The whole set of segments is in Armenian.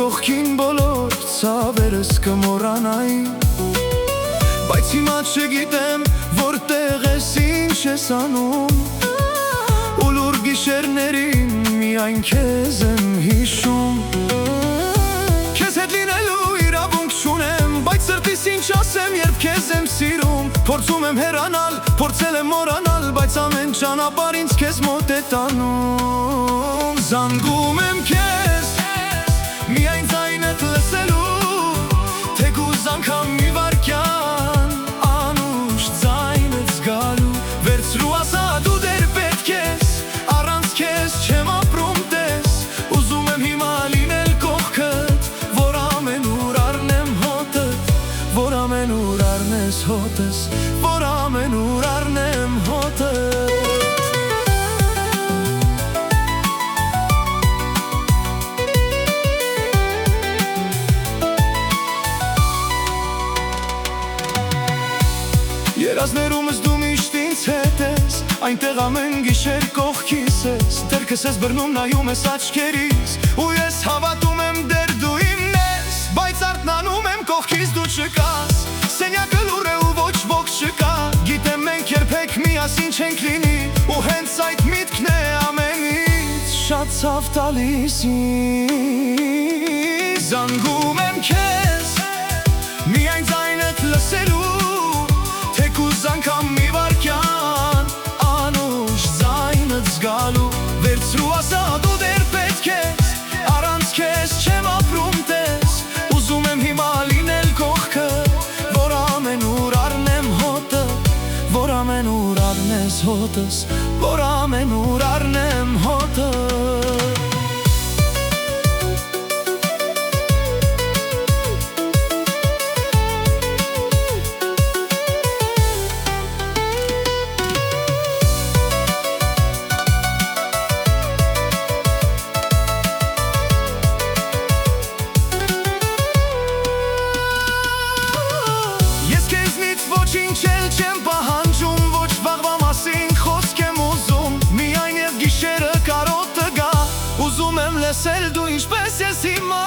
կողքին բոլոր ցավերս կմոռանայի, բայց հիմա չգիտեմ որտեղ ես, ինչ ես անում, ու լուր գիշերներին միայն քեզ եմ հիշում։ Քեզ հետ լինելու իրավունք չունեմ, բայց սրտիս ինչ ասեմ, երբ քեզ եմ սիրում։ Փորձում եմ հեռանալ, փորձել եմ մոռանալ, բայց ամեն ճանապարհ ինձ քեզ մոտ է տանում։ Զանգում եմ քեզ, միայն ձայնդ լսելու, թեկուզ անգամ մի վայրկյան, անուշ ձայնդ զգալու, վերցրու ասա դու դեռ պետք ես, առանց քեզ չեմ ապրում տես, ուզում եմ հիմա լինել կողքդ, որ ամենուր առնեմ հոտդ, որ ամենուր առնես հոտս, որ ամենուր առնեմ հոտդ։ Երազներումս դու միշտ ինձ հետ ես, այնտեղ ամեն գիշեր կողքիս ես, դերքս ես բռնում նայում ես աչքերիս, ու ես հավատում եմ դեռ դու իմն ես, բայց արթնանում եմ կողքից դու չկաս, սենյակը լուռ է ու ոչ ոք չկա, գիտեմ մենք երբեք միասին չենք լինի, ու հենց այդ միտքն է ամենից շատ ցավ տալիս ինձ։ Զանգում եմ քեզ, միայն ձայնդ լսելու, թեկուզ անգամ մի վայրկյան, անուշ ձայնդ զգալու, վերցրու ասա դու դեռ պետք ես, առանց քեզ չեմ ապրում տես, ուզում եմ հիմա լինել կողքդ, որ ամենուր առնեմ հոտդ, որ ամենուր առնես հոտս, որ ամենուր առնեմ հոտդ։ Ոչինչ էլ չեմ պահանջում, ոչ վաղվա մասին խոսք եմ ուզում, միայն և գիշերը կարոտը գա, ուզում եմ լսել դու ինչպես ես հիմա,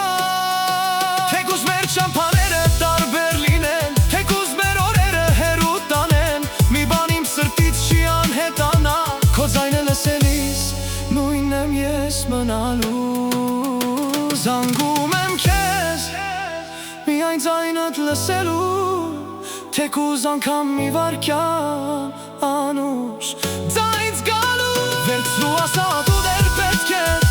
թեկուզ մեր ճամփաները տարբեր լինեն, թեկուզ մեր օրերը հեռու տանեն, մի բան իմ սրտից չի անհետանա, քո ձայնը լսելիս նույնն եմ ես մնալու։ Զանգում եմ քեզ, միայն ձայնդ լսելու, թեկուզ անգամ մի վայրկյան, անուշ ձայն զգալու, վերցրու ասա դու դեռ պետք ես,